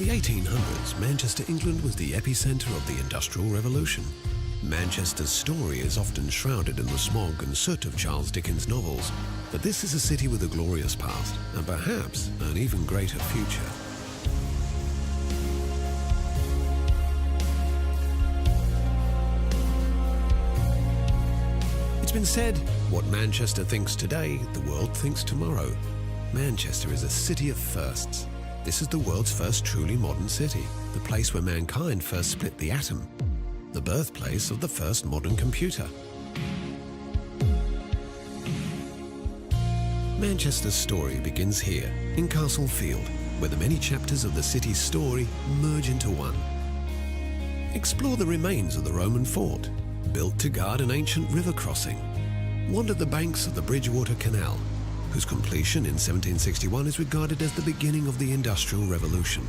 the 1800s, Manchester, England was the epicenter of the Industrial Revolution. Manchester's story is often shrouded in the smog and soot of Charles Dickens' novels, but this is a city with a glorious past and perhaps an even greater future. It's been said, what Manchester thinks today, the world thinks tomorrow. Manchester is a city of firsts. This is the world's first truly modern city, the place where mankind first split the atom, the birthplace of the first modern computer. Manchester's story begins here, in Castlefield, where the many chapters of the city's story merge into one. Explore the remains of the Roman fort, built to guard an ancient river crossing. Wander the banks of the Bridgewater Canal, whose completion in 1761 is regarded as the beginning of the Industrial Revolution.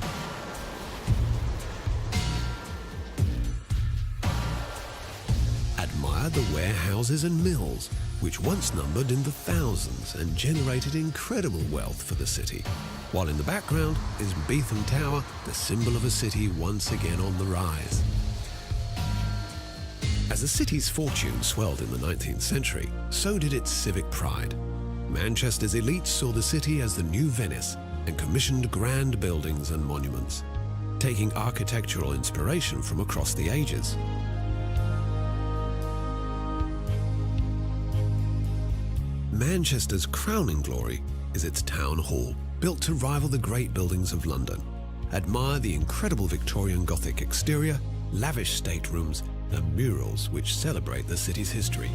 Admire the warehouses and mills, which once numbered in the thousands and generated incredible wealth for the city, while in the background is Beetham Tower, the symbol of a city once again on the rise. As the city's fortune swelled in the 19th century, so did its civic pride. Manchester's elites saw the city as the new Venice and commissioned grand buildings and monuments, taking architectural inspiration from across the ages. Manchester's crowning glory is its town hall, built to rival the great buildings of London. Admire the incredible Victorian Gothic exterior, lavish staterooms, and murals which celebrate the city's history.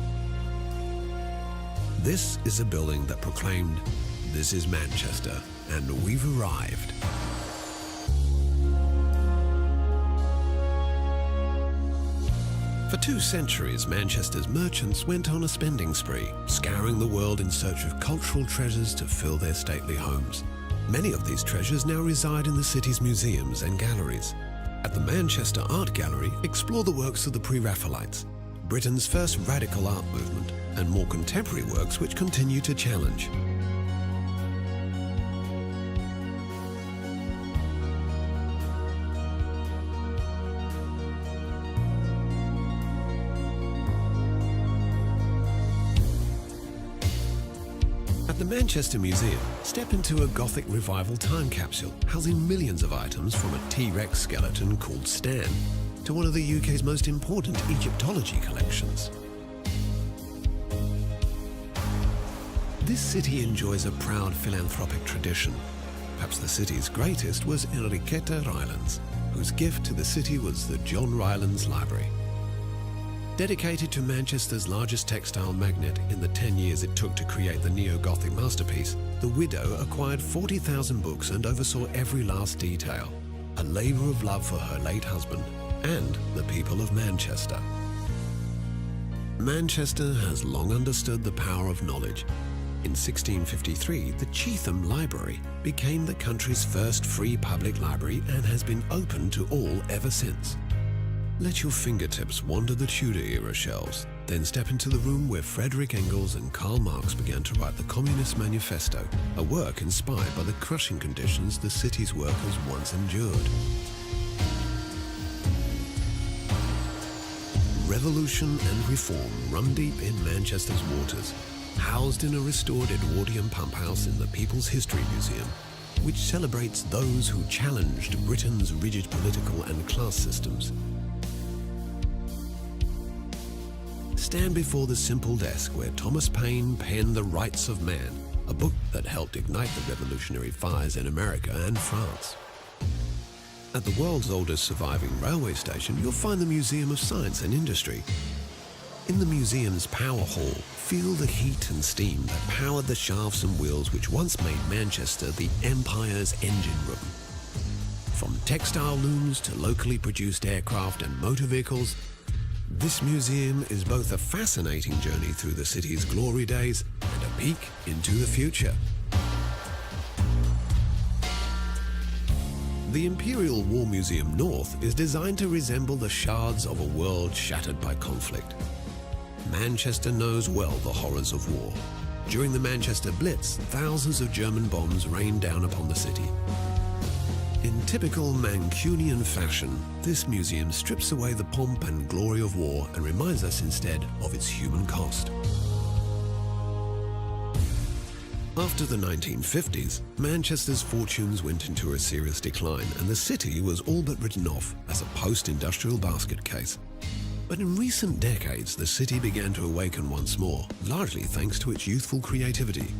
This is a building that proclaimed, "This is Manchester, and we've arrived." For 2 centuries, Manchester's merchants went on a spending spree, scouring the world in search of cultural treasures to fill their stately homes. Many of these treasures now reside in the city's museums and galleries. At the Manchester Art Gallery, explore the works of the Pre-Raphaelites, Britain's first radical art movement, and more contemporary works which continue to challenge. At the Manchester Museum, step into a Gothic revival time capsule housing millions of items from a T-Rex skeleton called Stan to one of the UK's most important Egyptology collections. This city enjoys a proud philanthropic tradition. Perhaps the city's greatest was Enriqueta Rylands, whose gift to the city was the John Rylands Library. Dedicated to Manchester's largest textile magnate in the 10 years it took to create the neo-Gothic masterpiece, the widow acquired 40,000 books and oversaw every last detail, a labour of love for her late husband and the people of Manchester. Manchester has long understood the power of knowledge. In 1653, the Chetham Library became the country's first free public library and has been open to all ever since. Let your fingertips wander the Tudor-era shelves, then step into the room where Frederick Engels and Karl Marx began to write the Communist Manifesto, a work inspired by the crushing conditions the city's workers once endured. Revolution and reform run deep in Manchester's waters, housed in a restored Edwardian pump house in the People's History Museum, which celebrates those who challenged Britain's rigid political and class systems. Stand before the simple desk where Thomas Paine penned The Rights of Man, a book that helped ignite the revolutionary fires in America and France. At the world's oldest surviving railway station, you'll find the Museum of Science and Industry. In the museum's power hall, feel the heat and steam that powered the shafts and wheels which once made Manchester the Empire's engine room. From textile looms to locally produced aircraft and motor vehicles, this museum is both a fascinating journey through the city's glory days and a peek into the future. The Imperial War Museum North is designed to resemble the shards of a world shattered by conflict. Manchester knows well the horrors of war. During the Manchester Blitz, thousands of German bombs rained down upon the city. In typical Mancunian fashion, this museum strips away the pomp and glory of war and reminds us instead of its human cost. After the 1950s, Manchester's fortunes went into a serious decline and the city was all but written off as a post-industrial basket case. But in recent decades, the city began to awaken once more, largely thanks to its youthful creativity.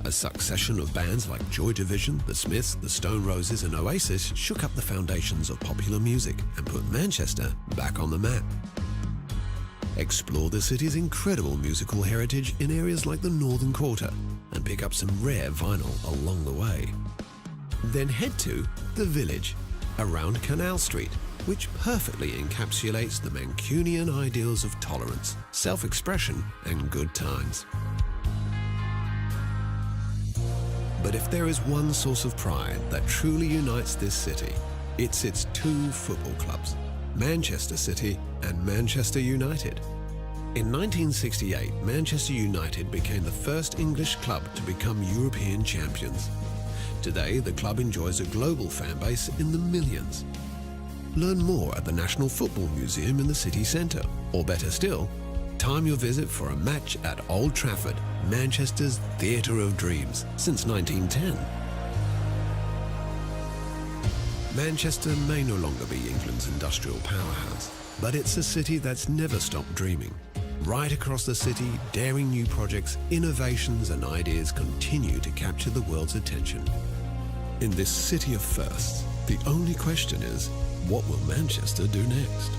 A succession of bands like Joy Division, The Smiths, The Stone Roses and Oasis shook up the foundations of popular music and put Manchester back on the map. Explore the city's incredible musical heritage in areas like the Northern Quarter and pick up some rare vinyl along the way. Then head to The Village, around Canal Street, which perfectly encapsulates the Mancunian ideals of tolerance, self-expression and good times. But if there is one source of pride that truly unites this city, it's its two football clubs, Manchester City and Manchester United. In 1968, Manchester United became the first English club to become European champions. Today, the club enjoys a global fan base in the millions. Learn more at the National Football Museum in the city centre, or better still, time your visit for a match at Old Trafford, Manchester's Theatre of Dreams, since 1910. Manchester may no longer be England's industrial powerhouse, but it's a city that's never stopped dreaming. Right across the city, daring new projects, innovations and ideas continue to capture the world's attention. In this city of firsts, the only question is, what will Manchester do next?